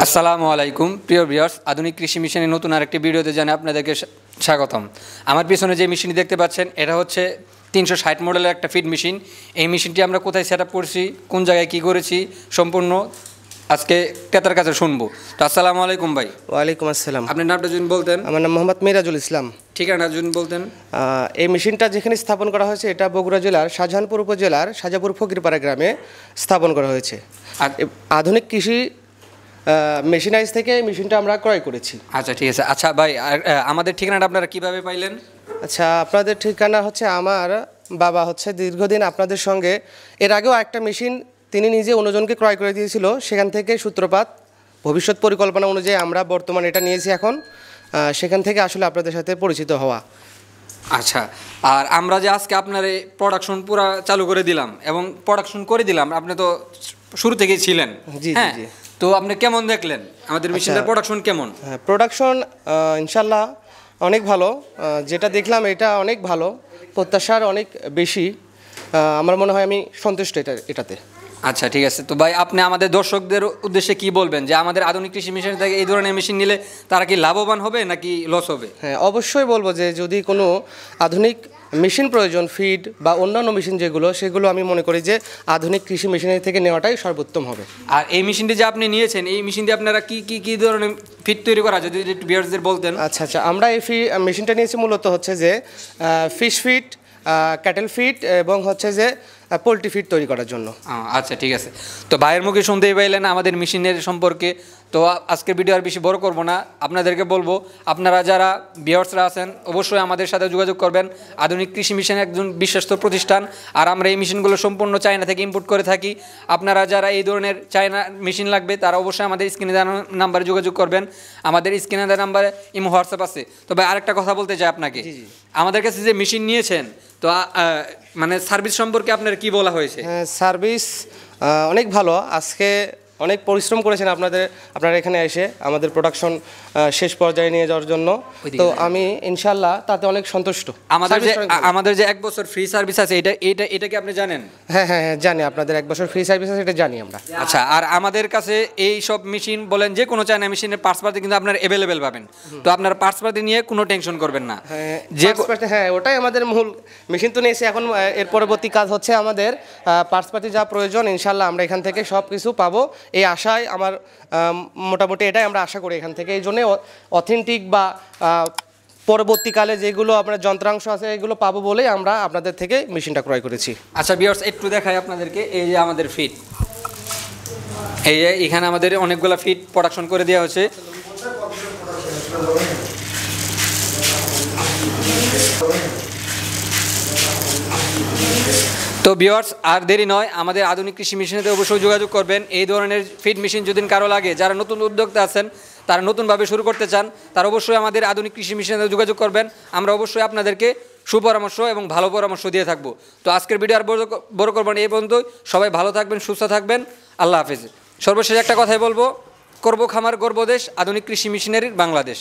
আসসালামু আলাইকুম প্রিয় ভিউয়ার্স, আধুনিক কৃষি মিশনের নতুন আরেকটি ভিডিওতে জানাই আপনাদেরকে স্বাগতম। আমার পিছনে যে মেশিনটি দেখতে পাচ্ছেন এটা হচ্ছে 360 মডেলের একটা ফিড মেশিন। এই মেশিনটি আমরা কোথায় সেট আপ করছি, কোন জায়গায় কী করেছি, সম্পূর্ণ আজকে ক্রেতার কাছে শুনবো। তো আসসালামু আলাইকুম ভাই। ওয়ালাইকুম আসসালাম। আপনার নামটা যদি বলতেন। আমার নাম মোহাম্মদ মিরাজুল ইসলাম। ঠিকানা যদি বলতেন। এই মেশিনটা যেখানে স্থাপন করা হয়েছে এটা বগুড়া জেলার শাহজাহানপুর উপজেলার সাজাপুর ফকিরপাড়া গ্রামে স্থাপন করা হয়েছে। আর আধুনিক কৃষি মেশিনাইজ থেকে এই মেশিনটা আমরা ক্রয় করেছি। আচ্ছা ঠিক আছে। আচ্ছা ভাই, আমাদের ঠিকানাটা আপনারা কীভাবে পাইলেন? আচ্ছা, আপনাদের ঠিকানা হচ্ছে আমার বাবা হচ্ছে দীর্ঘদিন আপনাদের সঙ্গে এর আগেও একটা মেশিন তিনি নিজে অন্যজনকে ক্রয় করে দিয়েছিল, সেখান থেকে সূত্রপাত ভবিষ্যৎ পরিকল্পনা অনুযায়ী আমরা বর্তমানে এটা নিয়েছি এখন, সেখান থেকে আসলে আপনাদের সাথে পরিচিত হওয়া। আচ্ছা, আর আমরা যে আজকে আপনার এই প্রোডাকশন পুরা চালু করে দিলাম এবং প্রোডাকশন করে দিলাম, আপনি তো শুরু থেকেই ছিলেন। জি হ্যাঁ, জি। তো আপনি কেমন দেখলেন আমাদের মেশিনের প্রোডাকশন কেমন? হ্যাঁ, প্রোডাকশন ইনশাল্লাহ অনেক ভালো। যেটা দেখলাম এটা অনেক ভালো, প্রত্যাশার অনেক বেশি। আমার মনে হয় আমি সন্তুষ্ট এটাতে। আচ্ছা ঠিক আছে। তো ভাই, আপনি আমাদের দর্শকদের উদ্দেশ্যে কি বলবেন যে আমাদের আধুনিক কৃষি মেশিন থেকে এই ধরনের মেশিন নিলে তারা কি লাভবান হবে নাকি লস হবে? হ্যাঁ, অবশ্যই বলবো যে যদি কোনো আধুনিক মেশিন প্রয়োজন, ফিড বা অন্যান্য মেশিন যেগুলো, সেগুলো আমি মনে করি যে আধুনিক কৃষি মেশিনের থেকে নেওয়াটাই সর্বোত্তম হবে। আর এই মেশিনটি যে আপনি নিয়েছেন, এই মেশিন দিয়ে আপনারা কি ধরনের ফিড তৈরি করা, যদি একটু ভিউয়ারদের বলতেন। আচ্ছা আচ্ছা, আমরা এই মেশিনটা নিয়েছি মূলত হচ্ছে যে ফিশ ফিড, ক্যাটেল ফিড এবং হচ্ছে যে পোলট্রি ফিড তৈরি করার জন্য। আচ্ছা ঠিক আছে। তো ভাইয়ের মুখে শুনতেই পাইলেন আমাদের মেশিনের সম্পর্কে। তো আজকের ভিডিও আর বেশি বড় করব না, আপনাদেরকে বলবো আপনারা যারা ভিউয়ার্সরা আছেন অবশ্যই আমাদের সাথে যোগাযোগ করবেন। আধুনিক কৃষি মেশিন একজন বিশ্বস্ত প্রতিষ্ঠান, আর আমরা এই মেশিনগুলো সম্পূর্ণ চায়না থেকে ইম্পোর্ট করে থাকি। আপনারা যারা এই ধরনের চায়না মেশিন লাগবে তারা অবশ্যই আমাদের স্ক্রিনে দেওয়া নাম্বারে যোগাযোগ করবেন। আমাদের স্ক্রিনে দেওয়া নাম্বারে ইমো হোয়াটসঅ্যাপ আছে। তবে আরেকটা কথা বলতে চাই আপনাকে, আমাদের কাছে যে মেশিন নিয়েছেন তো মানে সার্ভিস সম্পর্কে আপনার কি বলা হয়েছে? হ্যাঁ, সার্ভিস অনেক ভালো। আজকে অনেক পরিশ্রম করেছেন আপনারা এখানে এসে আমাদের প্রোডাকশন শেষ পর্যায়ে নিয়ে যাওয়ার জন্য। তো আমি ইনশাল্লাহ তাতে অনেক সন্তুষ্ট। আমাদের যে 1 বছর ফ্রি সার্ভিস আছে, এটা কি আপনি জানেন? হ্যাঁ হ্যাঁ হ্যাঁ, জানি আপনাদের 1 বছর ফ্রি সার্ভিস আছে, এটা জানি আমরা। আচ্ছা, আর আমাদের কাছে এই সব মেশিন বলেন যে কোনো চায়না মেশিনের পার্টসপাতি কিন্তু আপনার অ্যাভেলেবেল পাবেন। তো আপনার পার্টসপাতি নিয়ে কোনো টেনশন করবেন না। হ্যাঁ, ওটাই আমাদের মূল। মেশিন তো নিয়েছি, এখন এর পরবর্তী কাজ হচ্ছে আমাদের পার্টসপাতি যা প্রয়োজন ইনশাল্লাহ আমরা এখান থেকে সব কিছু পাবো, এই আশায় আমার মোটামুটি এটাই আমরা আশা করি এখান থেকে। এই জন্যে অথেন্টিক বা পরবর্তীকালে যেগুলো আপনার যন্ত্রাংশ আছে এগুলো পাবো বলেই আমরা আপনাদের থেকে মেশিনটা ক্রয় করেছি। আচ্ছা ভিউয়ার্স, একটু দেখাই আপনাদেরকে। এই যে আমাদের ফিড, এই যে এখানে আমাদের অনেকগুলো ফিড প্রোডাকশন করে দেওয়া হচ্ছে। তো ভিউয়ার্স, আর দেরি নয়, আমাদের আধুনিক কৃষি মেশিনেতে অবশ্যই যোগাযোগ করবেন। এই ধরনের ফিড মেশিন যদি কারো লাগে, যারা নতুন উদ্যোক্তা আছেন, তারা নতুনভাবে শুরু করতে চান, তারা অবশ্যই আমাদের আধুনিক কৃষি মেশিনেতে যোগাযোগ করবেন। আমরা অবশ্যই আপনাদেরকে সুপরামর্শ এবং ভালো পরামর্শ দিয়ে থাকবো। তো আজকের ভিডিও আর বড় করবো না, এই পর্যন্তই। সবাই ভালো থাকবেন, সুস্থ থাকবেন। আল্লাহ হাফেজ। সর্বশেষ একটা কথাই বলবো, করবো খামার গর্ব দেশ, আধুনিক কৃষি মেশিনারির বাংলাদেশ।